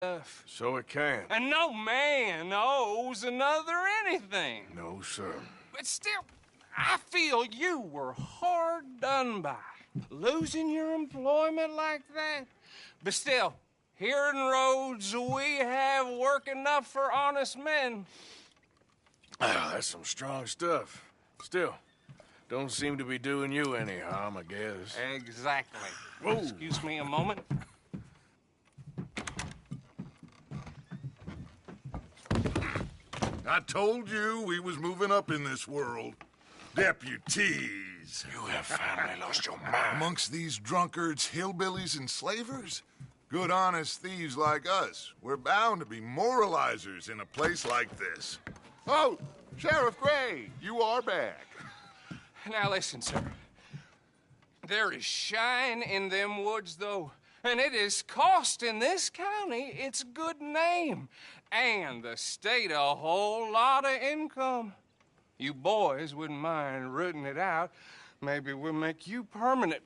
enough. So it can. And no man owes another anything. No, sir. But still, I feel you were hard done by. Losing your employment like that. But still, here in Rhodes, we have work enough for honest men. Ah, that's some strong stuff. Still, don't seem to be doing you any harm, I guess. Exactly. Whoa. Excuse me a moment. I told you we was moving up in this world. Deputies. You have finally lost your mind. Amongst these drunkards, hillbillies, and slavers? Good, honest thieves like us. We're bound to be moralizers in a place like this. Oh, Sheriff Gray, you are back. Now listen, sir. There is shine in them woods, though. And it is costing this county its good name. And the state a whole lot of income. You boys wouldn't mind rooting it out. Maybe we'll make you permanent.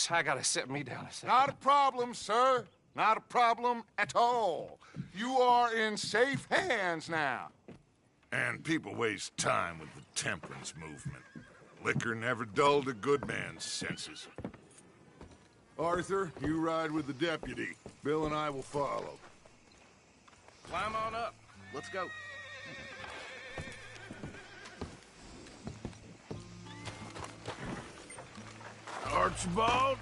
I gotta sit me down a second. Not a problem, sir. Not a problem at all. You are in safe hands now. And people waste time with the temperance movement. Liquor never dulled a good man's senses. Arthur, you ride with the deputy. Bill and I will follow. Climb on up. Let's go. Archibald?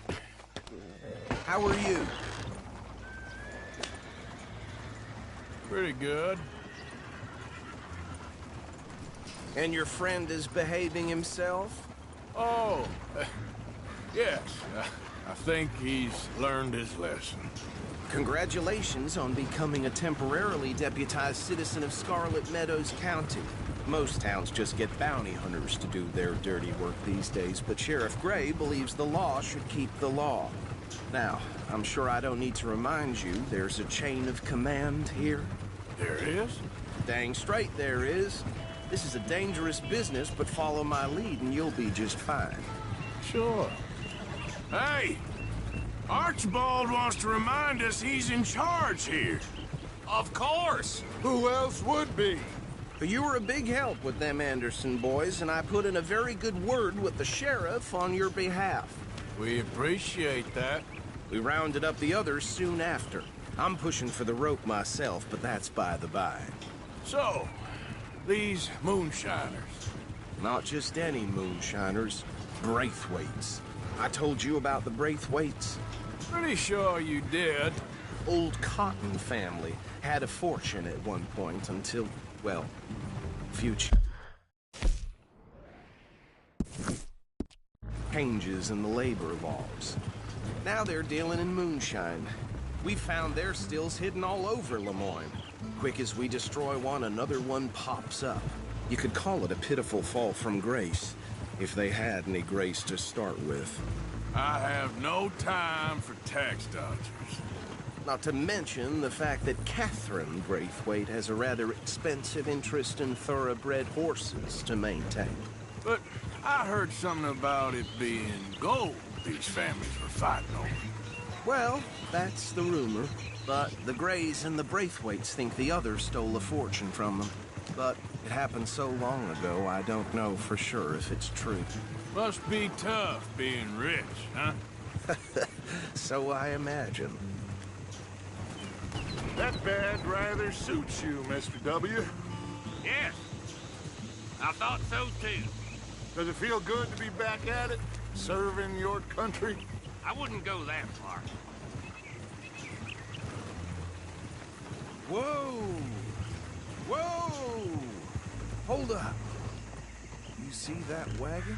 How are you? Pretty good. And your friend is behaving himself? Oh, yes. I think he's learned his lesson. Congratulations on becoming a temporarily deputized citizen of Scarlet Meadows County. Most towns just get bounty hunters to do their dirty work these days, but Sheriff Gray believes the law should keep the law. Now, I'm sure I don't need to remind you there's a chain of command here. There is? Dang straight there is. This is a dangerous business, but follow my lead and you'll be just fine. Sure. Hey! Archibald wants to remind us he's in charge here. Of course. Who else would be? You were a big help with them Anderson boys, and I put in a very good word with the sheriff on your behalf. We appreciate that. We rounded up the others soon after. I'm pushing for the rope myself, but that's by the by. So, these moonshiners. Not just any moonshiners, Braithwaites. I told you about the Braithwaites. Pretty sure you did. Old Cotton family had a fortune at one point until, well, future changes in the labor laws. Now they're dealing in moonshine. We found their stills hidden all over Lemoyne. Quick as we destroy one, another one pops up. You could call it a pitiful fall from grace, if they had any grace to start with. I have no time for tax dodgers. Not to mention the fact that Catherine Braithwaite has a rather expensive interest in thoroughbred horses to maintain. But I heard something about it being gold these families were fighting over. Well, that's the rumor. But the Grays and the Braithwaites think the others stole a fortune from them. But it happened so long ago, I don't know for sure if it's true. Must be tough being rich, huh? So I imagine. That bad rather suits you, Mr. W. Yes. I thought so too. Does it feel good to be back at it, serving your country? I wouldn't go that far. Whoa! Whoa! Hold up. You see that wagon?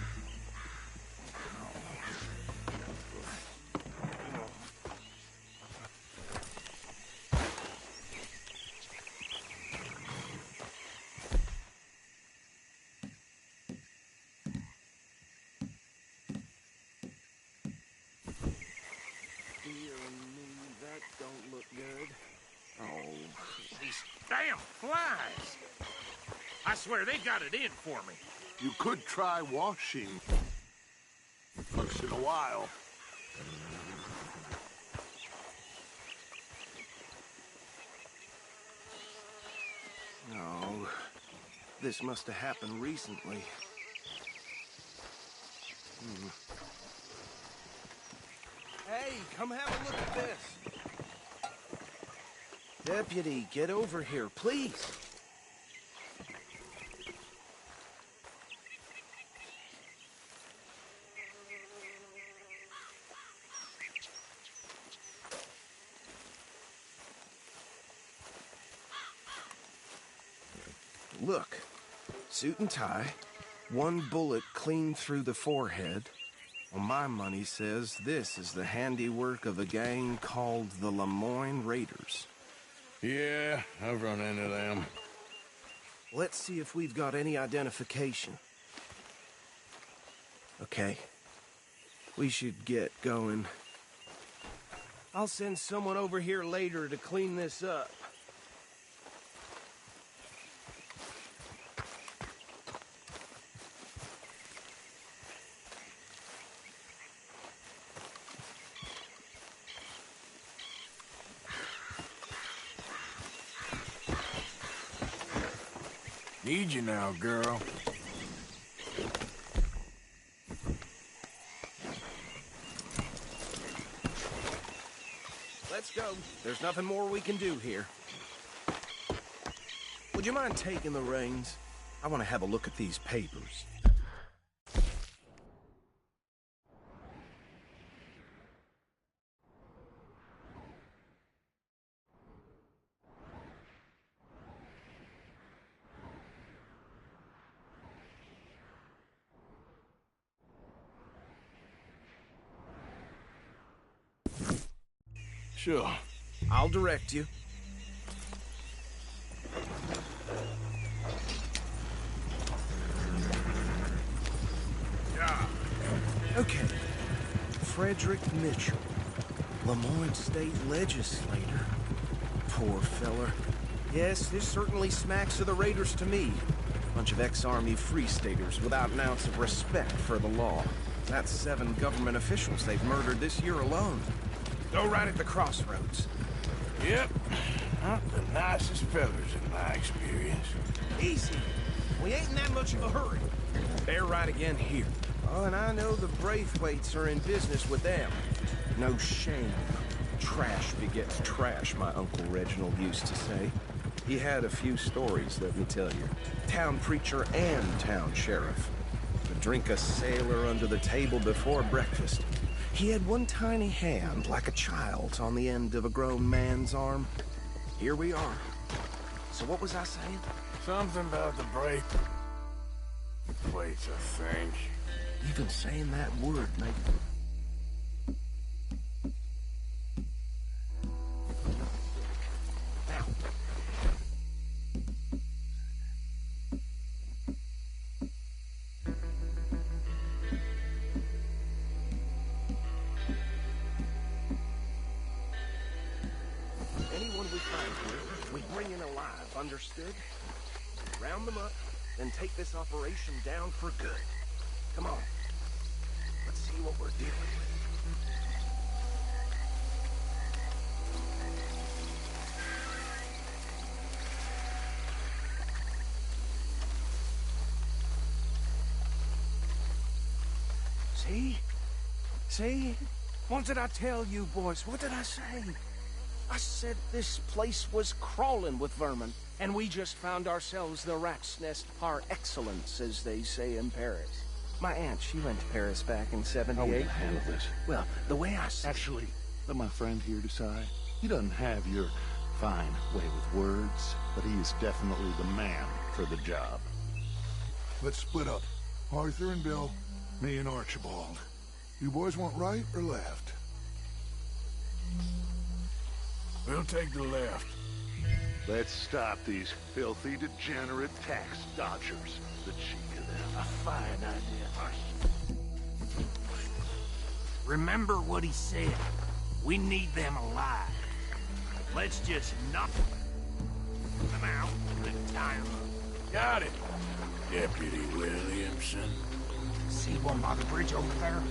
That don't look good. Oh. These damn flies. I swear they got it in for me. You could try washing once in a while. Oh, this must have happened recently. Hey, come have a look at this. Deputy, get over here, please. Look, suit and tie, one bullet clean through the forehead. Well, my money says this is the handiwork of a gang called the Lemoyne Raiders. Yeah, I've run into them. Let's see if we've got any identification. Okay. We should get going. I'll send someone over here later to clean this up. Need you now, girl. Let's go. There's nothing more we can do here. Would you mind taking the reins? I want to have a look at these papers. Sure. I'll direct you. Yeah. Okay. Frederick Mitchell, Lemoyne State Legislator. Poor feller. Yes, this certainly smacks of the Raiders to me. Bunch of ex-Army Free Staters without an ounce of respect for the law. That's 7 government officials they've murdered this year alone. Go right at the crossroads. Yep. Not the nicest fellas in my experience. Easy. We ain't in that much of a hurry. They're right again here. Oh, and I know the Braithwaites are in business with them. No shame. Trash begets trash, my Uncle Reginald used to say. He had a few stories, let me tell you. Town preacher and town sheriff. Would drink a sailor under the table before breakfast. He had one tiny hand, like a child's, on the end of a grown man's arm. Here we are. So what was I saying? Something about the break. Waits, I think. Even saying that word, mate. Now. Anyone we find here, we bring in alive, understood? Round them up, then take this operation down for good. Come on. Let's see what we're dealing with. See? See? What did I tell you, boys? What did I say? I said this place was crawling with vermin, and we just found ourselves the rat's nest par excellence, as they say in Paris. My aunt, she went to Paris back in '78. How are we gonna handle this? Well, the way I see Actually, let my friend here decide. He doesn't have your fine way with words, but he is definitely the man for the job. Let's split up. Arthur and Bill, me and Archibald. You boys want right or left? We'll take the left. Let's stop these filthy, degenerate tax dodgers. The cheek of them. A fine idea. Remember what he said. We need them alive. Let's just knock them out and tie them up. Got it, Deputy Williamson. See one by the bridge over there?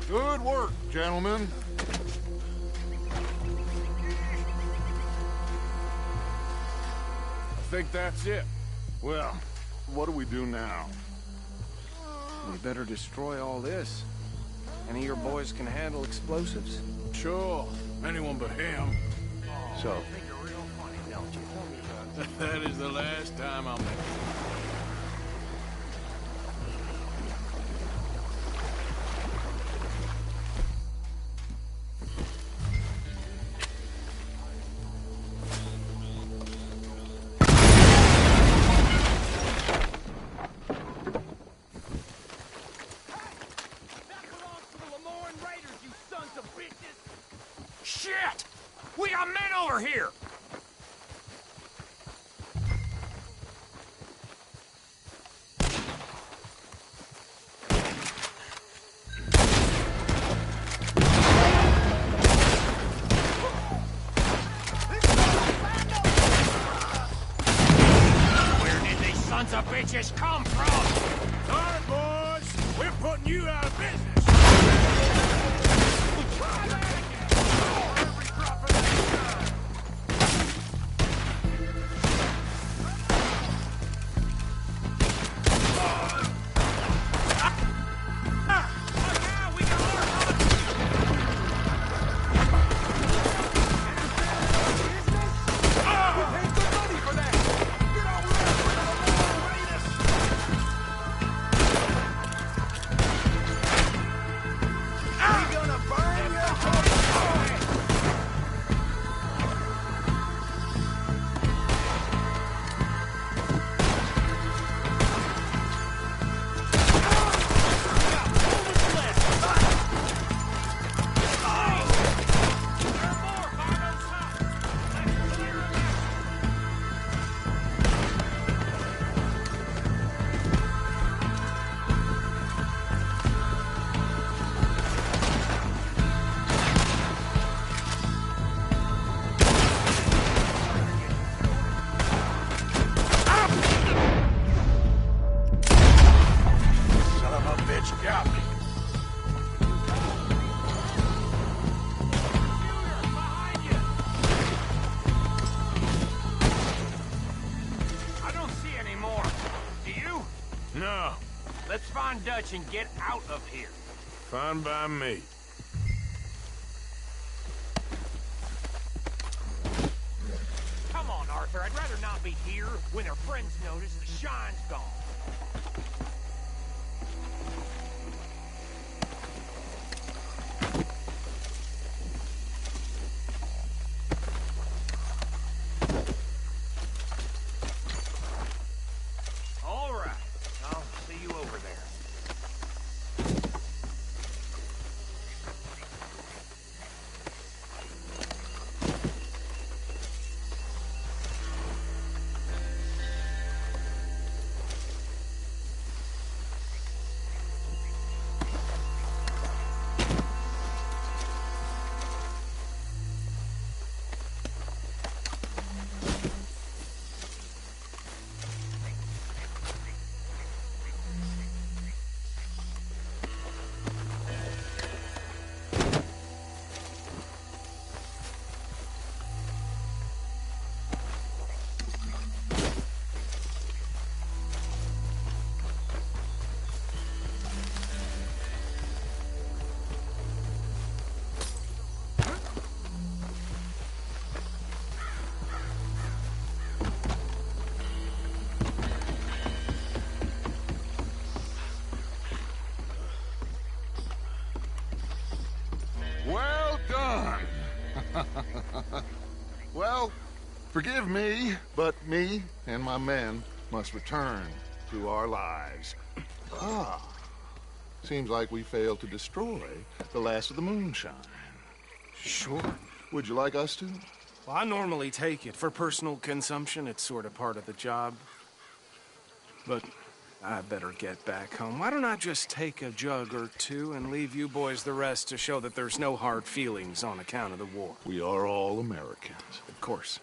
Good work, gentlemen. I think that's it. Well, what do we do now? We better destroy all this. Any of your boys can handle explosives? Sure. Anyone but him. So, That is the last time I'll mention it. Shit! We got men over here! Where did these sons of bitches come from? All right, boys. We're putting you out of business. No. Let's find Dutch and get out of here. Fine by me. Come on, Arthur. I'd rather not be here when their friends notice the shine's gone. All right. I'll see you over there. Well done. Well, forgive me, but me and my men must return to our lives. Seems like we failed to destroy the last of the moonshine. Sure. Would you like us to? Well, I normally take it. For personal consumption, it's sort of part of the job. But I better get back home. Why don't I just take a jug or two and leave you boys the rest to show that there's no hard feelings on account of the war? We are all Americans. Of course.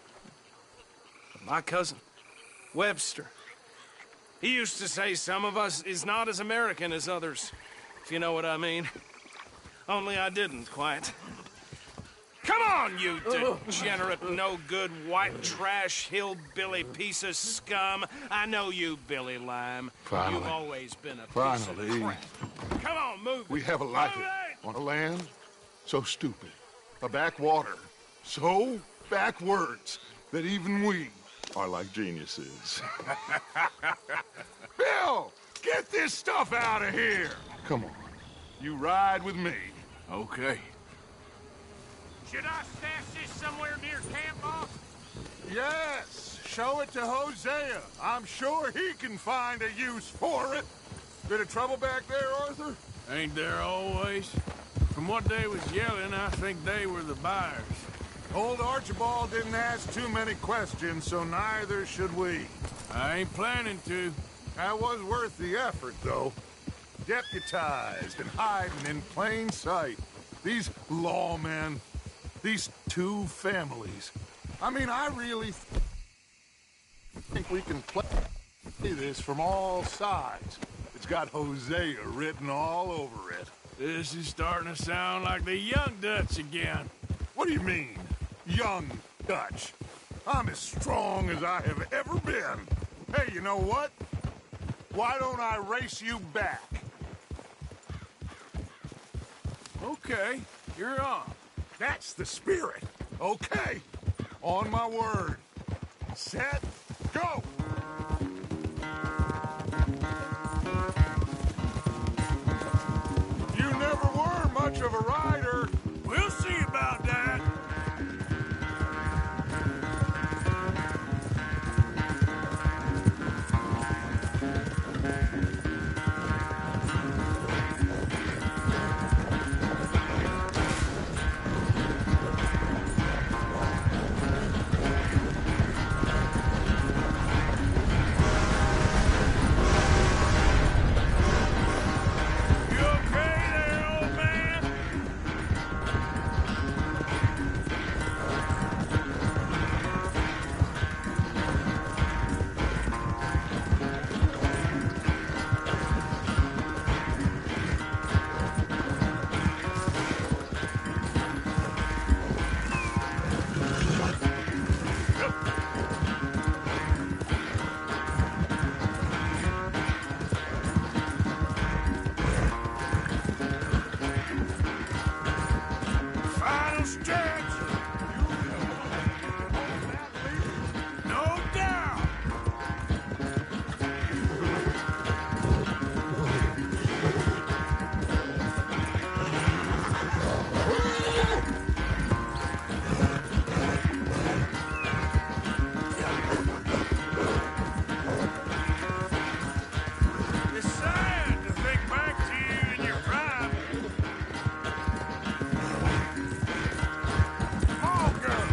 But my cousin, Webster, he used to say some of us is not as American as others, if you know what I mean. Only I didn't quite. Come on, you degenerate, no-good, white trash, hillbilly piece of scum. I know you, Billy Lime. Finally. You've always been a piece Finally. of crap. Come on, move We it. have a life Move it! on a land so stupid, a backwater so backwards that even we are like geniuses. Bill, get this stuff out of here! Come on, you ride with me. Okay. Should I stash this somewhere near camp, boss? Yes, show it to Hosea. I'm sure he can find a use for it. Bit of trouble back there, Arthur? Ain't there always? From what they was yelling, I think they were the buyers. Old Archibald didn't ask too many questions, so neither should we. I ain't planning to. That was worth the effort, though. Deputized and hiding in plain sight. These lawmen, these two families. I mean, I really think we can play this from all sides. It's got Hosea written all over it. This is starting to sound like the Young Dutch again. What do you mean, young Dutch? I'm as strong as I have ever been. Hey, you know what? Why don't I race you back? Okay, you're on. That's the spirit. Okay, on my word. Set, go! You never were much of a rider. We'll see about that. You okay there, old man? Final stretch. No doubt. It's sad to think back to you in your prime. Oh, girl.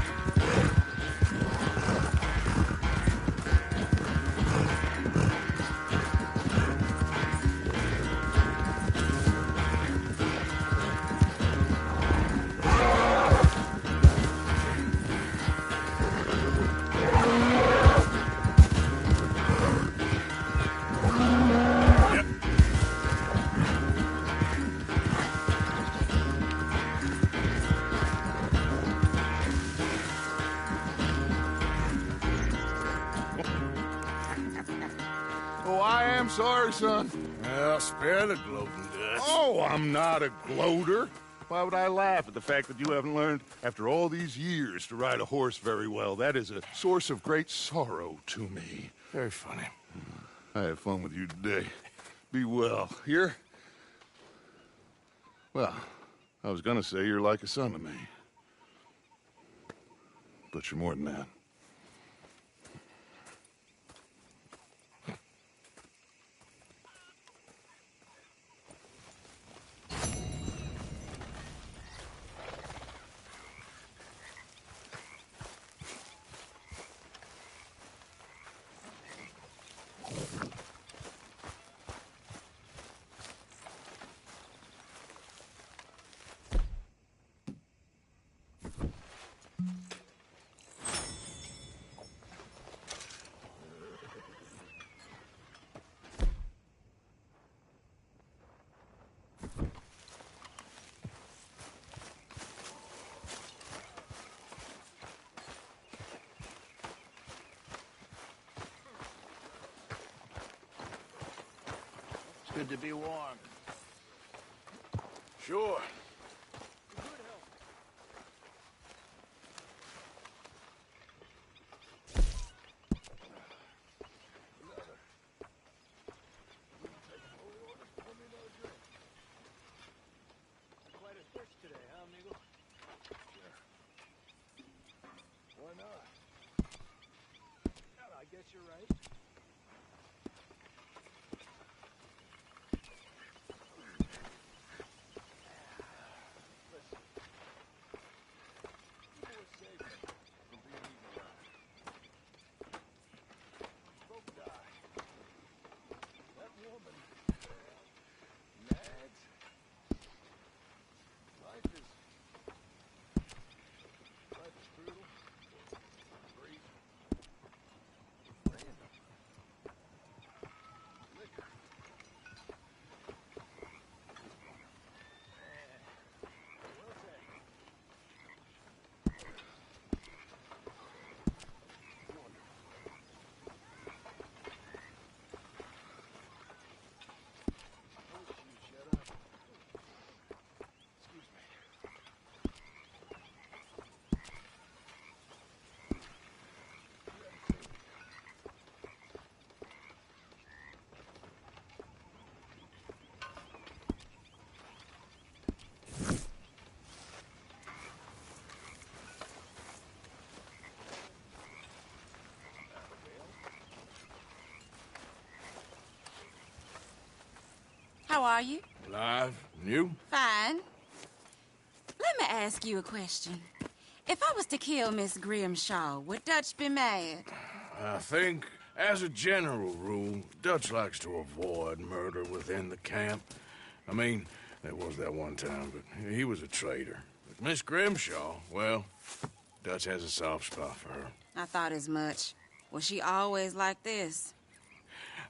Yep. Oh, I am sorry, son. Well, spare the gloating Dutch. Oh, I'm not a gloater. Why would I laugh at the fact that you haven't learned, after all these years, to ride a horse very well? That is a source of great sorrow to me. Very funny. I had fun with you today. Be well. Here? Well, I was gonna say you're like a son to me. But you're more than that. Good to be warm. Sure. Quite a fish today, huh, amigo? Why not? Yeah, I guess you're right. How are you? Alive? And you? Fine. Let me ask you a question. If I was to kill Miss Grimshaw, would Dutch be mad? I think, as a general rule, Dutch likes to avoid murder within the camp. I mean, there was that one time, but he was a traitor. But Miss Grimshaw, well, Dutch has a soft spot for her. I thought as much. Was she always like this?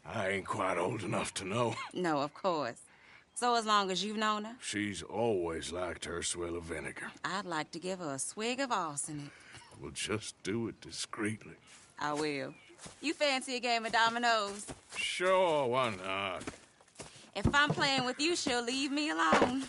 I ain't quite old enough to know. No, of course. So as long as you've known her? She's always liked her swill of vinegar. I'd like to give her a swig of arsenic. We'll just do it discreetly. I will. You fancy a game of dominoes? Sure, why not? If I'm playing with you, she'll leave me alone.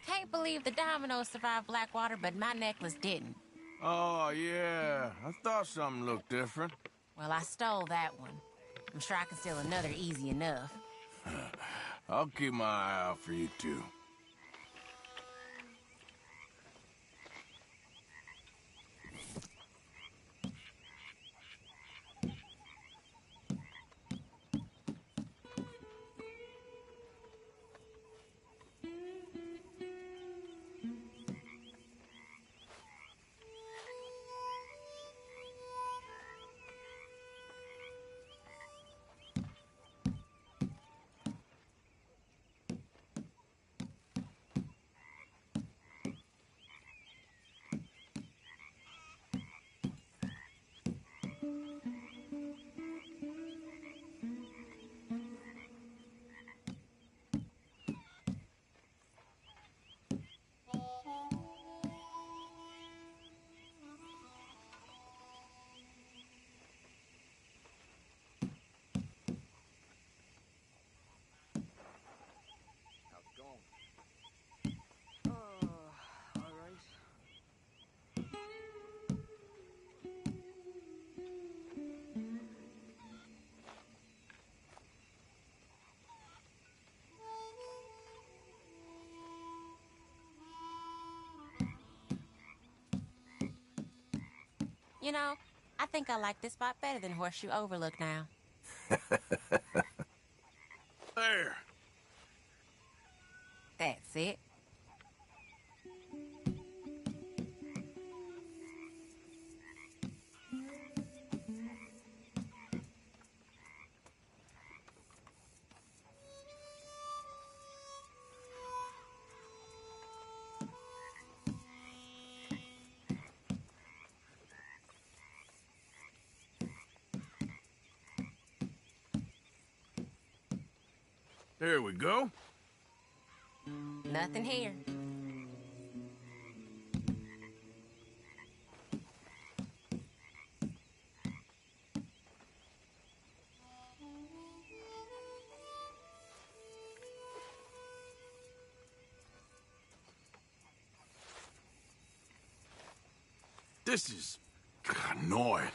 Can't believe the dominoes survived Blackwater, but my necklace didn't. Oh, yeah. I thought something looked different. Well, I stole that one. I'm sure I can steal another easy enough. I'll keep my eye out for you, too. You know, I think I like this spot better than Horseshoe Overlook now. There. That's it. There we go. Nothing here. This is annoying.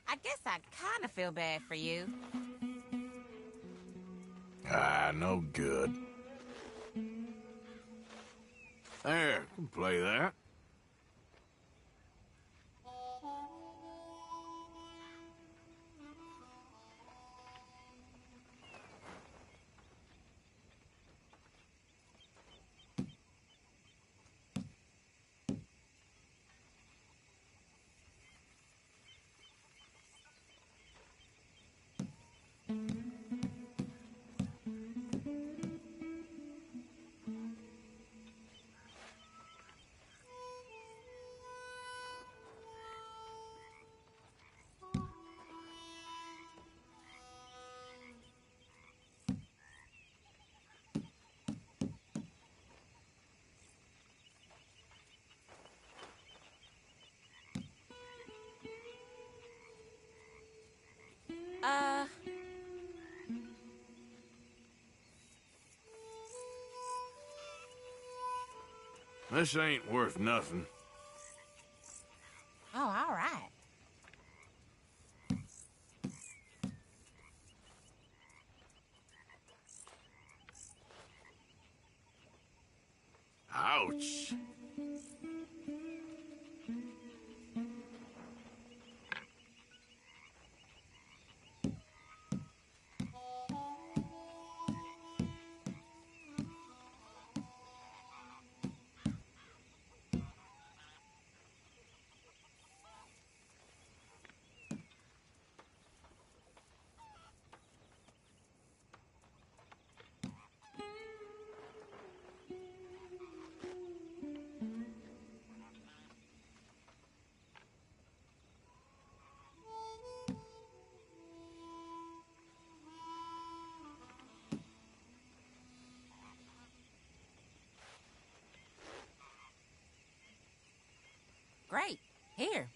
I guess I kind of feel bad for you. Ah, no good. There, can play that. This ain't worth nothing. Oh, all right. Ouch. Great. Here.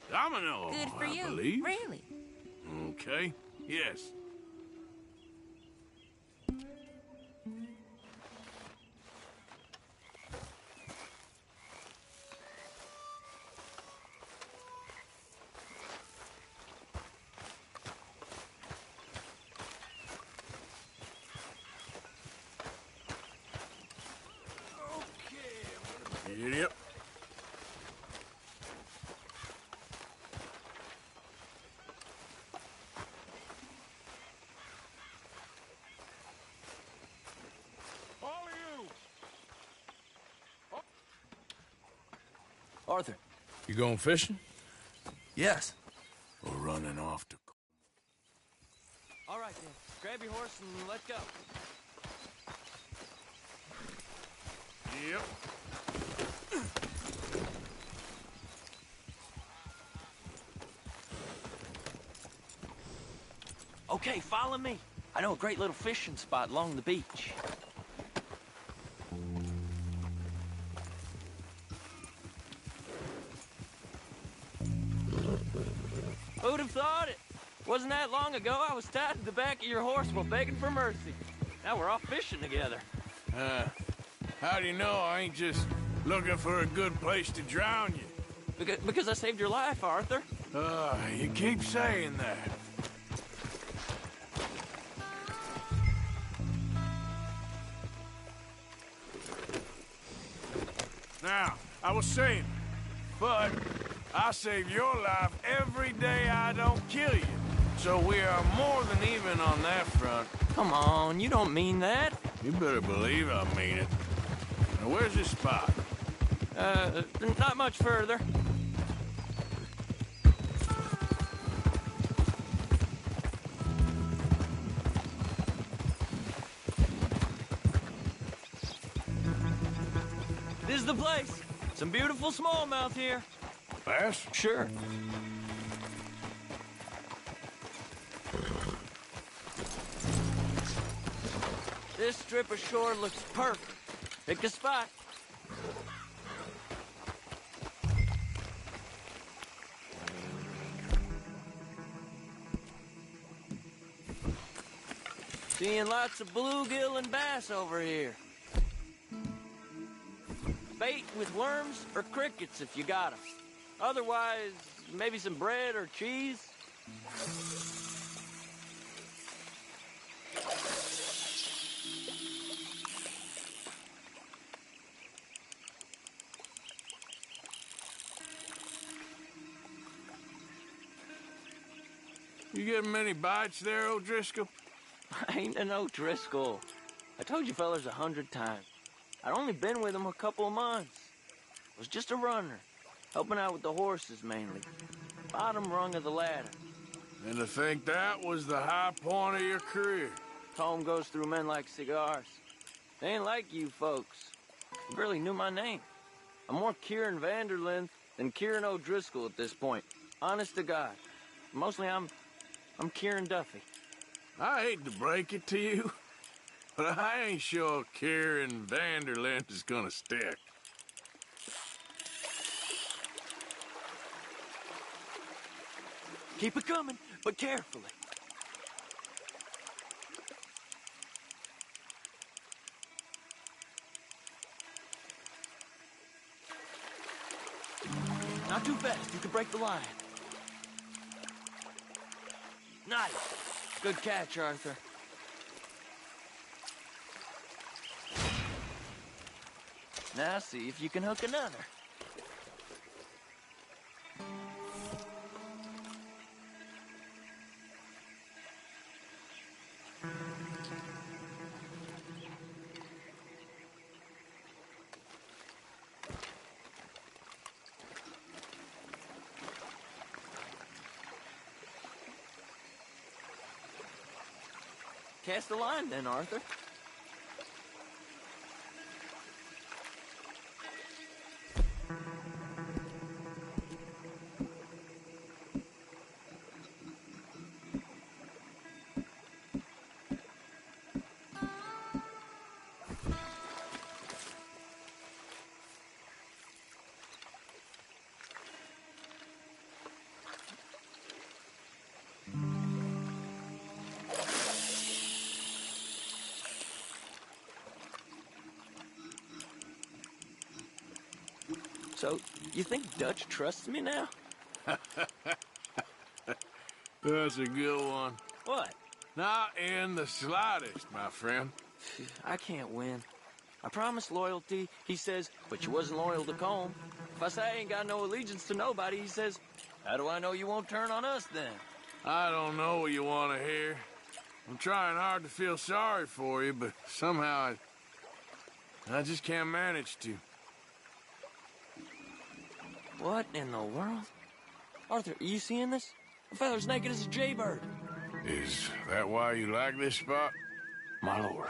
Domino, Good for I you. believe. Really. Okay, yes. Yep. All of you! Arthur. You going fishing? Yes. Or running off to... All right, then. Grab your horse and let's go. Yep. Okay, follow me. I know a great little fishing spot along the beach. Who'd have thought it? Wasn't that long ago I was tied to the back of your horse while begging for mercy. Now we're off fishing together. How do you know I ain't just looking for a good place to drown you? Because I saved your life, Arthur. You keep saying that. Now, I was saying, but I save your life every day I don't kill you. So we are more than even on that front. Come on, you don't mean that. You better believe I mean it. Now, where's this spot? Not much further. This is the place. Some beautiful smallmouth here. Bass? Sure. This strip of shore looks perfect. Pick a spot. Seeing lots of bluegill and bass over here. bait with worms or crickets if you got 'em. Otherwise, maybe some bread or cheese. You getting many bites there, O'Driscoll? I ain't an O'Driscoll. I told you fellas 100 times. I'd only been with him a couple of months. Was just a runner, helping out with the horses mainly. Bottom rung of the ladder. And to think that was the high point of your career. Home goes through men like cigars. They ain't like you folks. You barely knew my name. I'm more Kieran Vanderlyn than Kieran O'Driscoll at this point. Honest to God. Mostly I'm Kieran Duffy. I hate to break it to you, but I ain't sure Kieran Vanderlyn is gonna stick. Keep it coming, but carefully. Not too fast, you could break the line. Nice. Good catch, Arthur. Now see if you can hook another. Cast the line then, Arthur. So, you think Dutch trusts me now? That's a good one. What? Not in the slightest, my friend. I can't win. I promised loyalty, he says, but you wasn't loyal to Colm. If I say I ain't got no allegiance to nobody, he says, how do I know you won't turn on us then? I don't know what you want to hear. I'm trying hard to feel sorry for you, but somehow I just can't manage to. What in the world? Arthur, are you seeing this? The feather's naked as a jaybird. Is that why you like this spot? My lord,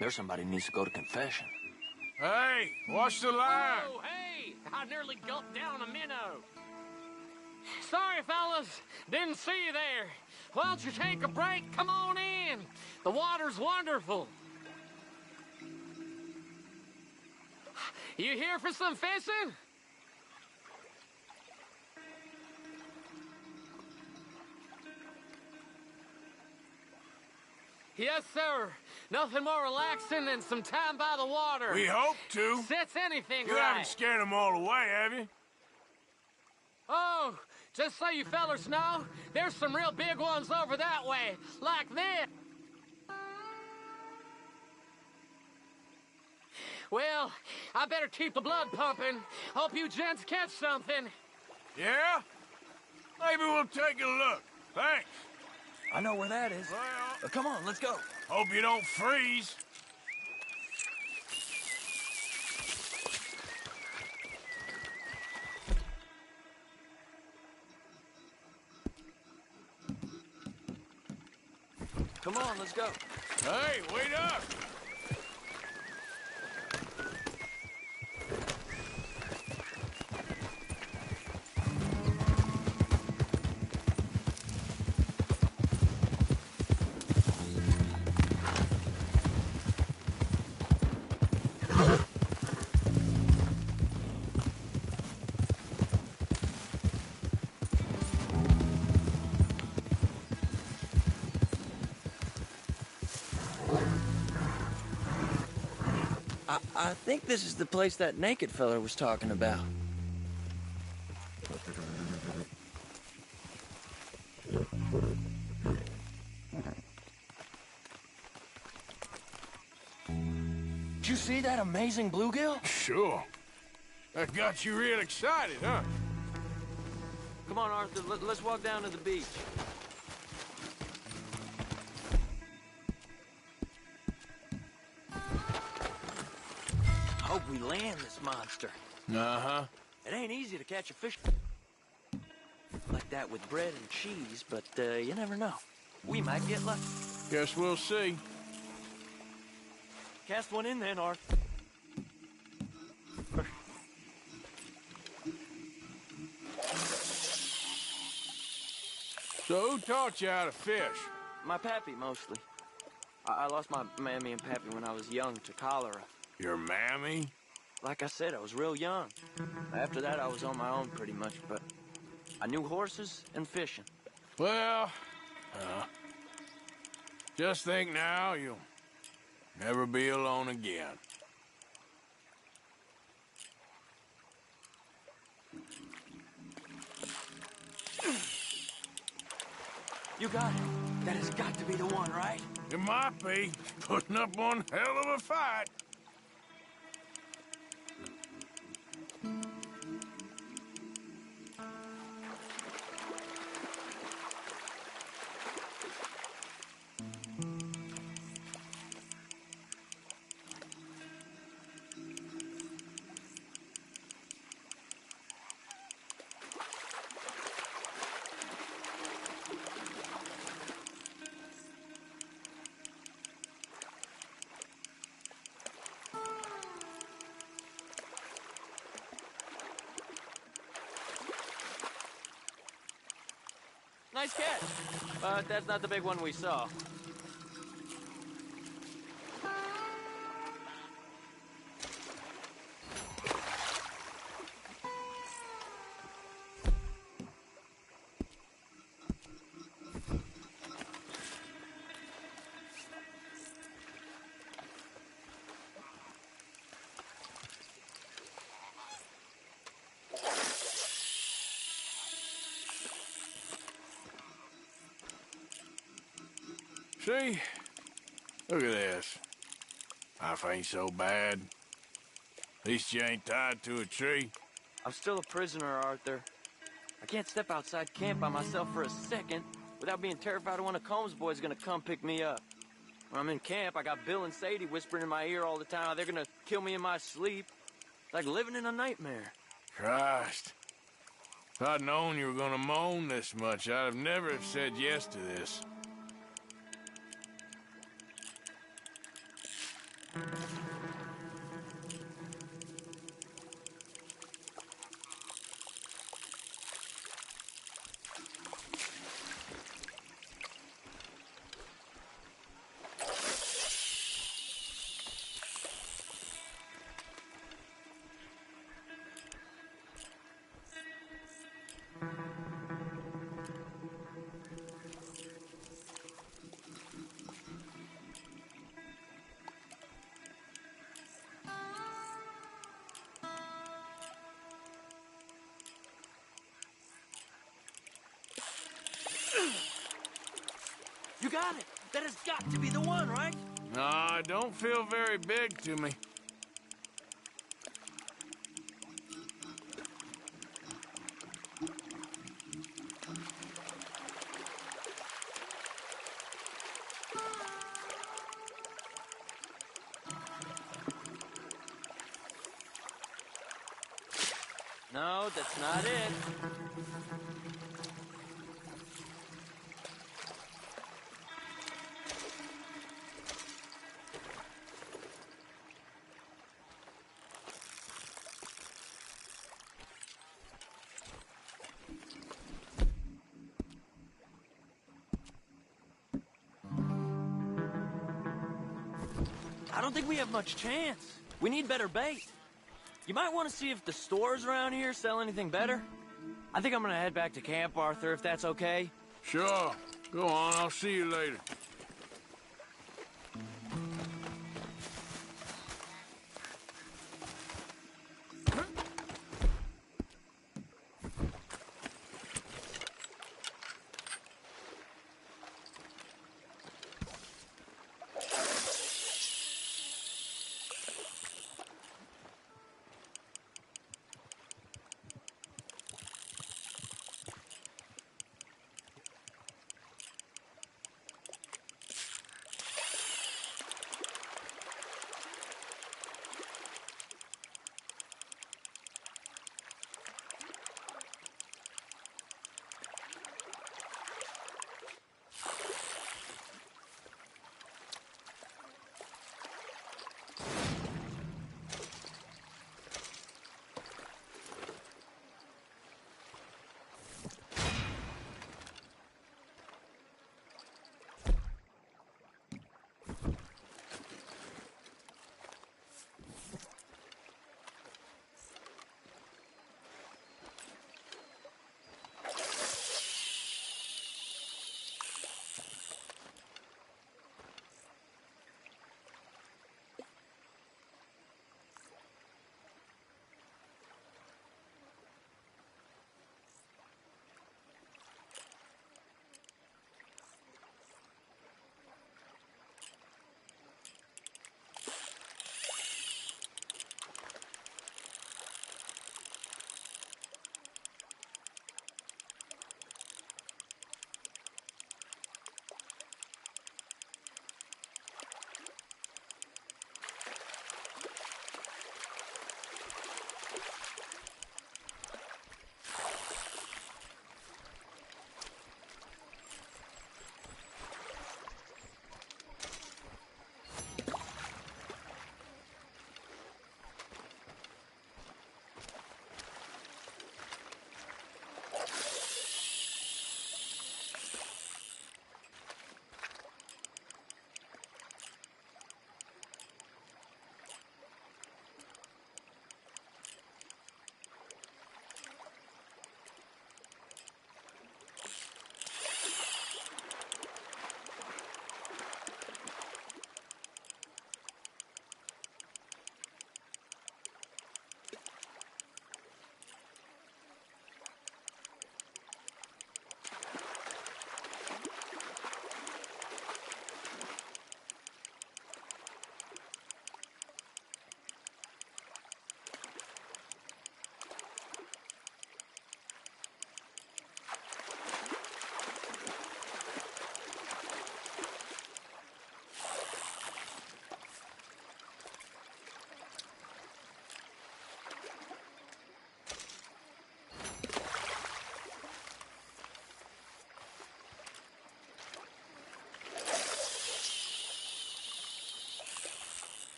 there's somebody needs to go to confession. Hey, watch the line! Whoa, hey! I nearly gulped down a minnow. Sorry, fellas. Didn't see you there. Why don't you take a break? Come on in. The water's wonderful. You here for some fishing? Yes, sir. Nothing more relaxing than some time by the water. We hope to. Sets anything You right. haven't scared them all away, have you? Oh, just so you fellers know, there's some real big ones over that way, like this. Well, I better keep the blood pumping. Hope you gents catch something. Yeah? Maybe we'll take a look. Thanks. I know where that is. Well, Come on, let's go. hope you don't freeze. Come on, let's go. Hey, wait up! I think this is the place that naked fella was talking about. Did you see that amazing bluegill? Sure. That got you real excited, huh? Come on, Arthur, let's walk down to the beach. Hope we land this monster. Uh-huh. It ain't easy to catch a fish like that with bread and cheese, but you never know. We might get lucky. Guess we'll see. Cast one in then, Arthur. So who taught you how to fish? My pappy, mostly. I lost my mammy and pappy when I was young to cholera. Your mammy? Like I said, I was real young. After that, I was on my own pretty much, but I knew horses and fishing. Well, just think now you'll never be alone again. You got it. That has got to be the one, right? It might be. Putting up one hell of a fight. Nice catch. But that's not the big one we saw. See? Look at this. Life ain't so bad. At least you ain't tied to a tree. I'm still a prisoner, Arthur. I can't step outside camp by myself for a second without being terrified one of Combs' boys gonna come pick me up. When I'm in camp, I got Bill and Sadie whispering in my ear all the time how they're gonna kill me in my sleep. It's like living in a nightmare. Christ. If I'd known you were gonna moan this much, I'd have never have said yes to this. You got it. That has got to be the one, right? Nah, it don't feel very big to me. No, that's not it. I don't think we have much chance. We need better bait. You might want to see if the stores around here sell anything better. I think I'm gonna head back to camp, Arthur, if that's okay. Sure. Go on, I'll see you later.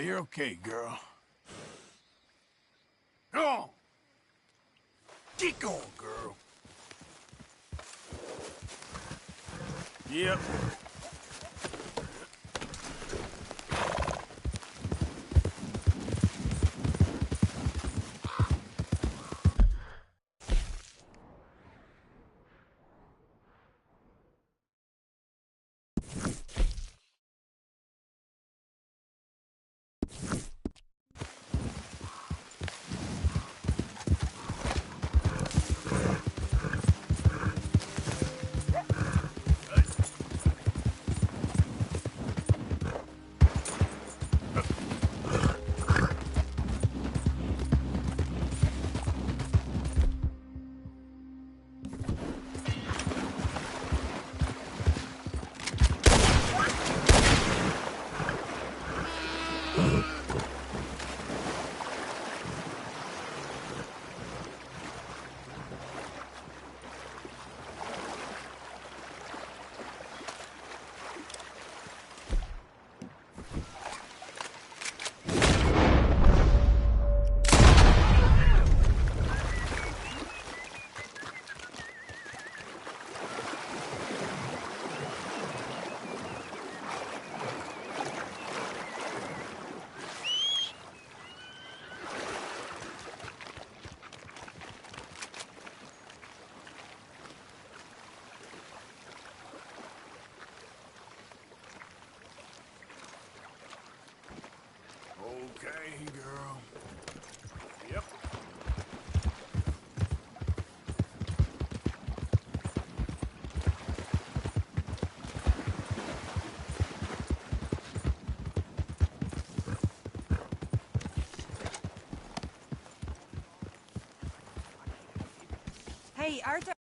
you're okay, girl. Go on. Get going, girl. Yep. Okay, girl. Yep. Hey, Arthur.